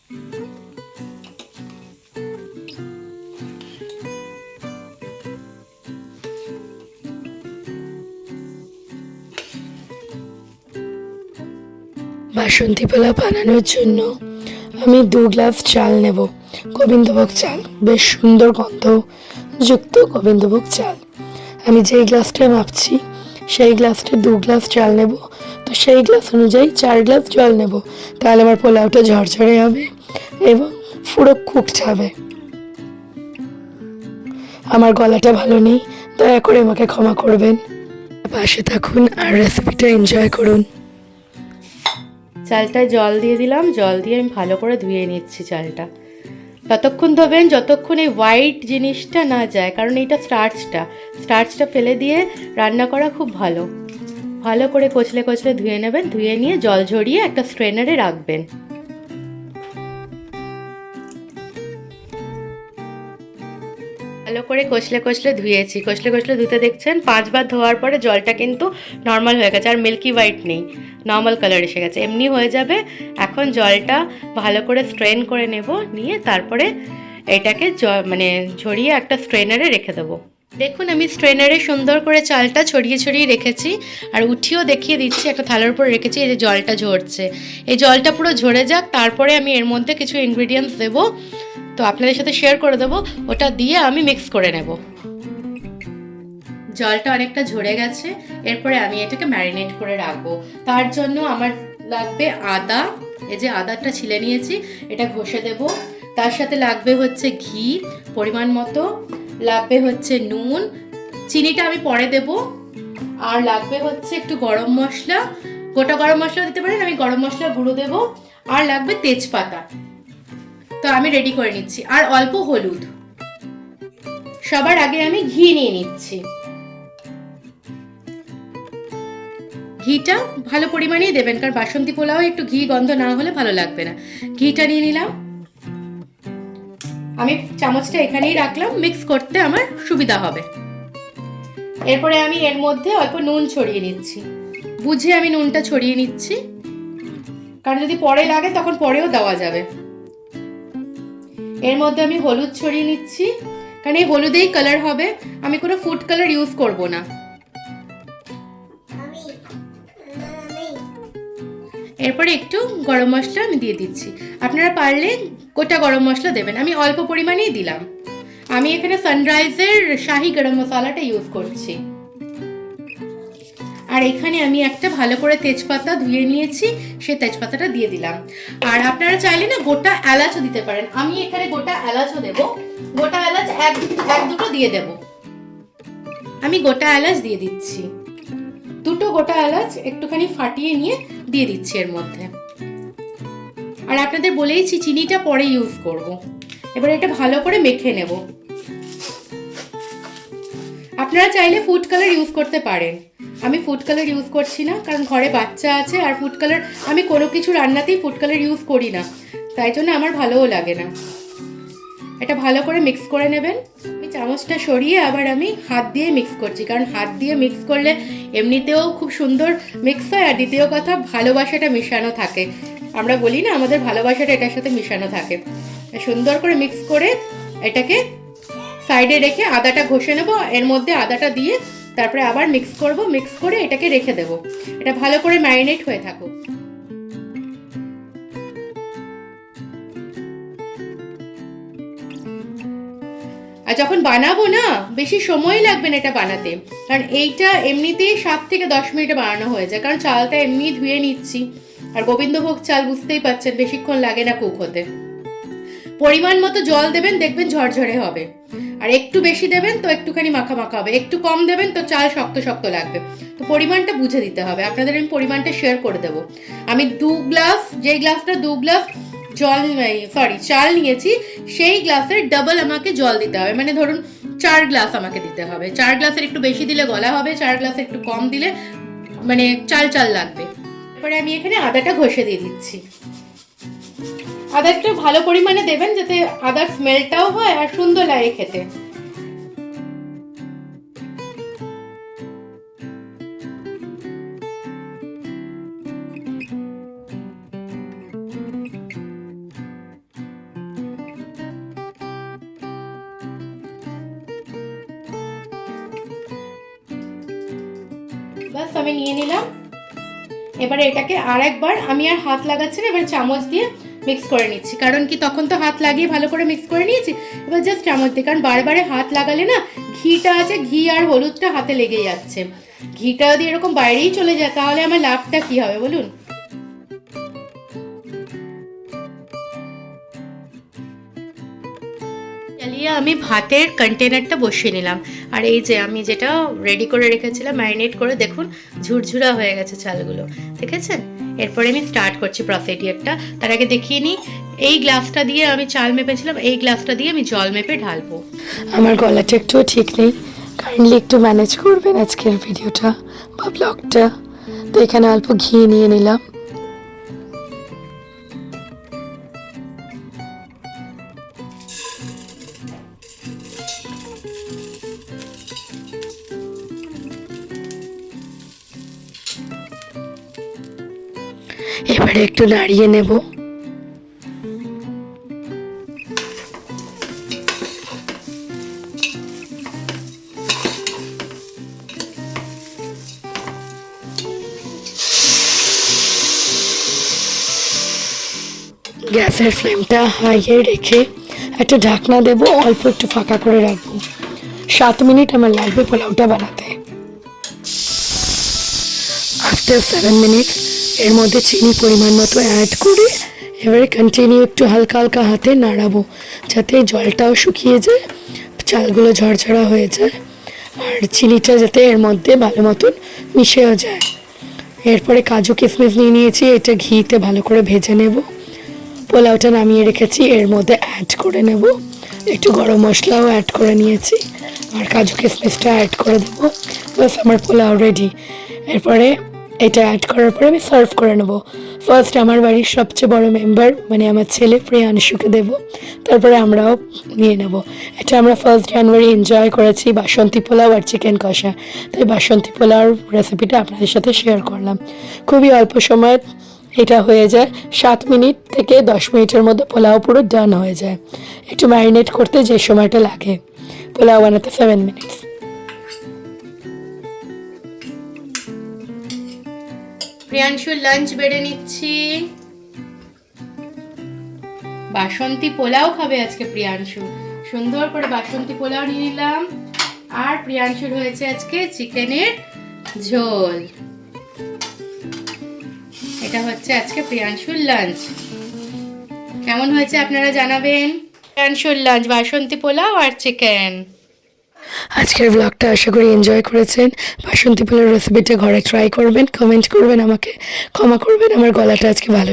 বাসন্তী পোলাও বানানোর জন্য আমি 2 গ্লাস চাল নেব, গোবিন্দভোগ চাল, বেশ সুন্দর গন্ধযুক্ত গোবিন্দভোগ চাল। আমি যেই গ্লাসটা মাপছি সেই গ্লাসটা 2 গ্লাস চাল নেব, তো সেই গ্লাস অনুযায়ী 4 গ্লাস জল নেব, তাহলে আমার পোলাওটা ঝরঝরে হবে এবং পুরো কুকড হবে। আমার গলাটা ভালো নেই, দয়া করে আমাকে ক্ষমা করবেন। পাশে থাকুন আর রেসিপিটা এনজয় করুন। চালটায় জল দিয়ে দিলাম, জল দিয়ে আমি ভালো করে ধুয়ে নিচ্ছি চালটা। ততক্ষণ ধোবেন যতক্ষণ এই হোয়াইট জিনিসটা না যায়, কারণ এইটা স্টার্চটা ফেলে দিয়ে রান্না করা খুব ভালো। ভালো করে কচলে কচলে ধুয়ে নেবেন, ধুয়ে নিয়ে জল ঝরিয়ে একটা স্ট্রেনারে রাখবেন। ভালো করে কচলে কচলে ধুয়েছি, কচলে কচলে ধুতে দেখছেন 5 বার ধোয়ার পরে জলটা কিন্তু নর্মাল হয়ে গেছে, আর মিল্কি হোয়াইট নেই, নর্মাল কালার এসে গেছে, এমনি হয়ে যাবে। এখন জলটা ভালো করে স্ট্রেন করে নেব, নিয়ে তারপরে এটাকে মানে ঝরিয়ে একটা স্ট্রেনারে রেখে দেবো। দেখুন আমি স্ট্রেনারে সুন্দর করে চালটা ছড়িয়ে ছড়িয়ে রেখেছি, আর উঠিয়েও দেখিয়ে দিচ্ছি, একটা থালার উপর রেখেছি। এই যে জলটা ঝরছে, এই জলটা পুরো ঝরে যাক, তারপরে আমি এর মধ্যে কিছু ইনগ্রিডিয়েন্টস দেবো, তো আপনাদের সাথে শেয়ার করে দেবো। ওটা দিয়ে আমি মিক্স করে নেব। জলটা অনেকটা ঝরে গেছে, এরপরে আমি এটাকে ম্যারিনেট করে রাখবো। তার জন্য আমার লাগবে আদা, এই যে আদাটা ছিলে নিয়েছি, এটা ঘষে দেব। তার সাথে লাগবে হচ্ছে ঘি পরিমাণ মতো, লাগবে হচ্ছে নুন, চিনিটা আমি পরে দেব, আর লাগবে হচ্ছে একটু গরম মশলা, গোটা গরম মশলা দিতে পারেন, আমি গরম মশলা গুঁড়ো দেব, আর লাগবে তেজপাতা। তো আমি রেডি করে নিচ্ছি, আর অল্প হলুদ। সবার আগে আমি ঘি নিয়ে নিচ্ছি। ঘিটা ভালো পরিমাণেই দেবেন, কারণ বাসন্তী পোলাও একটু ঘি গন্ধ না হলে ভালো লাগবে না। ঘিটা নিয়ে নিলাম, আমি চামচটা এখানেই রাখলাম, মিক্স করতে আমার সুবিধা হবে। এরপরে আমি এর মধ্যে অল্প নুন ছড়িয়ে নিচ্ছি, বুঝে আমি নুনটা ছড়িয়ে নিচ্ছি, কারণ যদি পরে লাগে তখন পরেও দেওয়া যাবে। এর মধ্যে আমি হলুদ ছড়িয়ে নিচ্ছি, কারণ এই হলুদেই কালার হবে, আমি কোনো ফুড কালার ইউজ করব না। এরপরে একটু গরম মশলা আমি দিয়ে দিচ্ছি, আপনারা পারলে গোটা গরম মশলা দেবেন, আমি অল্প পরিমাণেই দিলাম। আমি এখানে সানরাইজের শাহি গরম মশলাটা ইউজ করছি। আর এখানে আমি একটা ভালো করে তেজপাতা ধুয়ে নিয়েছি, সে তেজপাতাটা দিয়ে দিলাম। আর আপনারা চাইলে না গোটা এলাচও দিতে পারেন, আমি এখানে গোটা এলাচও দেব, গোটা এলাচ এক দুটো দিয়ে দেব। আমি গোটা এলাচ দিয়ে দিচ্ছি, দুটো গোটা এলাচ একটুখানি ফাটিয়ে নিয়ে দিয়ে দিচ্ছি এর মধ্যে। আর আপনাদের বলেইছি চিনিটা পরে ইউজ করব। এবার এটা ভালো করে মেখে নেব। আপনারা চাইলে ফুড কালার ইউজ করতে পারেন, আমি ফুড কালার ইউজ করছি না, কারণ ঘরে বাচ্চা আছে, আর ফুড কালার আমি কোনো কিছু রান্নাতেই ফুড কালার ইউজ করি না, তাই জন্য আমার ভালোও লাগে না। এটা ভালো করে মিক্স করে নেবেন। আমি চামচটা সরিয়ে আবার আমি হাত দিয়ে মিক্স করছি, কারণ হাত দিয়ে মিক্স করলে এমনিতেও খুব সুন্দর মিক্স হয়, আর দ্বিতীয় কথা ভালোবাসাটা মিশানো থাকে। আমরা বলি না আমাদের ভালোবাসাটা এটার সাথে মিশানো থাকে। সুন্দর করে মিক্স করে এটাকে সাইডে রেখে আদাটা ঘষে নেব, এর মধ্যে আদাটা দিয়ে তারপরে আবার মিক্স করব, মিক্স করে এটাকে রেখে দেব। এটা ভালো করে ম্যারিনেট হয়ে থাকুক। আর যখন বানাবো না, বেশি সময় লাগবে না এটা বানাতে, কারণ এইটা এমনিতেই 7 থেকে 10 মিনিটে বানানো হয়ে যায়, কারণ চালটা এমনি ধুয়ে নিচ্ছি, আর গোবিন্দভোগ চাল বুঝতেই পাচ্ছেন বেশিক্ষণ লাগে না কুক হতে। পরিমাণ মতো জল দেবেন, দেখবেন ঝরঝরে হবে, আর একটু বেশি দেবেন তো একটুখানি মাখা মাখা হবে, একটু কম দেবেন তো চাল শক্ত শক্ত লাগবে। তো পরিমাণটা বুঝে দিতে হবে, আপনাদের আমি পরিমাণটা শেয়ার করে দেবো। আমি 2 গ্লাস, যেই গ্লাসটা 2 গ্লাস চাল নিয়েছি, সেই গ্লাসের ডাবল আমাকে জল দিতে হবে, মানে ধরুন 4 গ্লাস আমাকে দিতে হবে। 4 গ্লাসের একটু বেশি দিলে গলা হবে, 4 গ্লাসের একটু কম দিলে মানে চাল চাল লাগবে। এরপরে আমি এখানে আদাটা ঘষে দিয়ে দিচ্ছি। আদা একটু ভালো পরিমাণে দেবেন, যাতে আদার স্মেলটাও হয় আর সুন্দর লাগে খেতে। বাস আমি নিয়ে নিলাম। এবারে এটাকে আর একবার আমি আর হাত লাগাচ্ছি না, এবার চামচ দিয়ে মিক্স করে নিচ্ছি। কারণ কি তখন তো হাত লাগিয়ে ভালো করে মিক্স করে নিয়েছি, এবার জাস্ট চামচ দিয়ে, কারণ বারবারে হাত লাগালে না ঘিটা আছে, ঘি আর হলুদটা হাতে লেগে যাচ্ছে। ঘিটা যদি এরকম বাইরেই চলে যায় তাহলে আমার লাভটা কি হবে বলুন? চালিয়ে আমি ভাতের কন্টেনারটা বসিয়ে নিলাম। আর এই যে আমি যেটা রেডি করে রেখেছিলাম ম্যারিনেট করে, দেখুন ঝুরঝুরা হয়ে গেছে চালগুলো, দেখেছেন? এরপরে আমি স্টার্ট করছি প্রসিডিওরটা। তার আগে দেখিয়ে নিই, এই গ্লাসটা দিয়ে আমি চাল মেপেছিলাম, এই গ্লাসটা দিয়ে আমি জল মেপে ঢালবো। আমার গলাটা একটুও ঠিক নেই, কাইন্ডলি একটু ম্যানেজ করবেন আজকের ভিডিওটা বা ব্লগটা। তো এখানে অল্প ঘি নিয়ে নিলাম। এবারে একটু নাড়িয়ে নেব। গ্যাসের ফ্লেমটা হাইয়ে রেখে একটা ঢাকনা দেব, অল্প একটু ফাঁকা করে রাখবো। 7 মিনিট আমার লাগবে পোলাওটা বানাতে। আফটার 7 মিনিট এর মধ্যে চিনি পরিমাণ মতো অ্যাড করে এবারে কন্টিনিউ একটু হালকা হালকা হাতে নাড়াবো, যাতে জলটাও শুকিয়ে যায়, চালগুলো ঝরঝরা হয়ে যায়, আর চিনিটা যাতে এর মধ্যে ভালো মতন মিশেও যায়। এরপরে কাজু কিশমিশ নিয়ে নিয়েছি, এটা ঘিতে ভালো করে ভেজে নেব। পোলাওটা নামিয়ে রেখেছি, এর মধ্যে অ্যাড করে নেব। একটু গরম মশলাও অ্যাড করে নিয়েছি, আর কাজু কিশমিশটা অ্যাড করে দেবো। বাস আমার পোলাও রেডি। এরপরে এটা অ্যাড করার পরে আমি সার্ভ করে নেব। ফার্স্ট আমার বাড়ির সবচেয়ে বড় মেম্বার মানে আমার ছেলে প্রিয়াংশুকে দেবো, তারপরে আমরাও নিয়ে নেব। এটা আমরা 1 জানুয়ারি এনজয় করেছি বাসন্তী পোলাও আর চিকেন কষা, তাই বাসন্তী পোলাওর রেসিপিটা আপনাদের সাথে শেয়ার করলাম। খুবই অল্প সময় এটা হয়ে যায়, 7 মিনিট থেকে 10 মিনিটের মধ্যে পোলাও পুরো ডান হয়ে যায়। একটু ম্যারিনেট করতে যে সময়টা লাগে, পোলাও বানাতে 7 মিনিটস। প্রিয়াংশুর লাঞ্চ বেড়ে নিচ্ছি। বাসন্তী পোলাও খাবে আজকে প্রিয়াংশু, সুন্দর করে বাসন্তী পোলাও নিয়ে নিলাম। আর প্রিয়াংশুর হয়েছে আজকে চিকেনের ঝোল। এটা হচ্ছে আজকে প্রিয়াংশুর লাঞ্চ। কেমন হয়েছে আপনারা জানাবেন। প্রিয়াংশুর লাঞ্চ বাসন্তী পোলাও আর চিকেন। আজকের ব্লগটা আশা করি এনজয় করেছেন। বাসন্তী পোলাওর রেসিপিটা ঘরে ট্রাই করবেন, কমেন্ট করবেন, আমাকে ক্ষমা করবেন, আমার গলাটা আজকে ভালো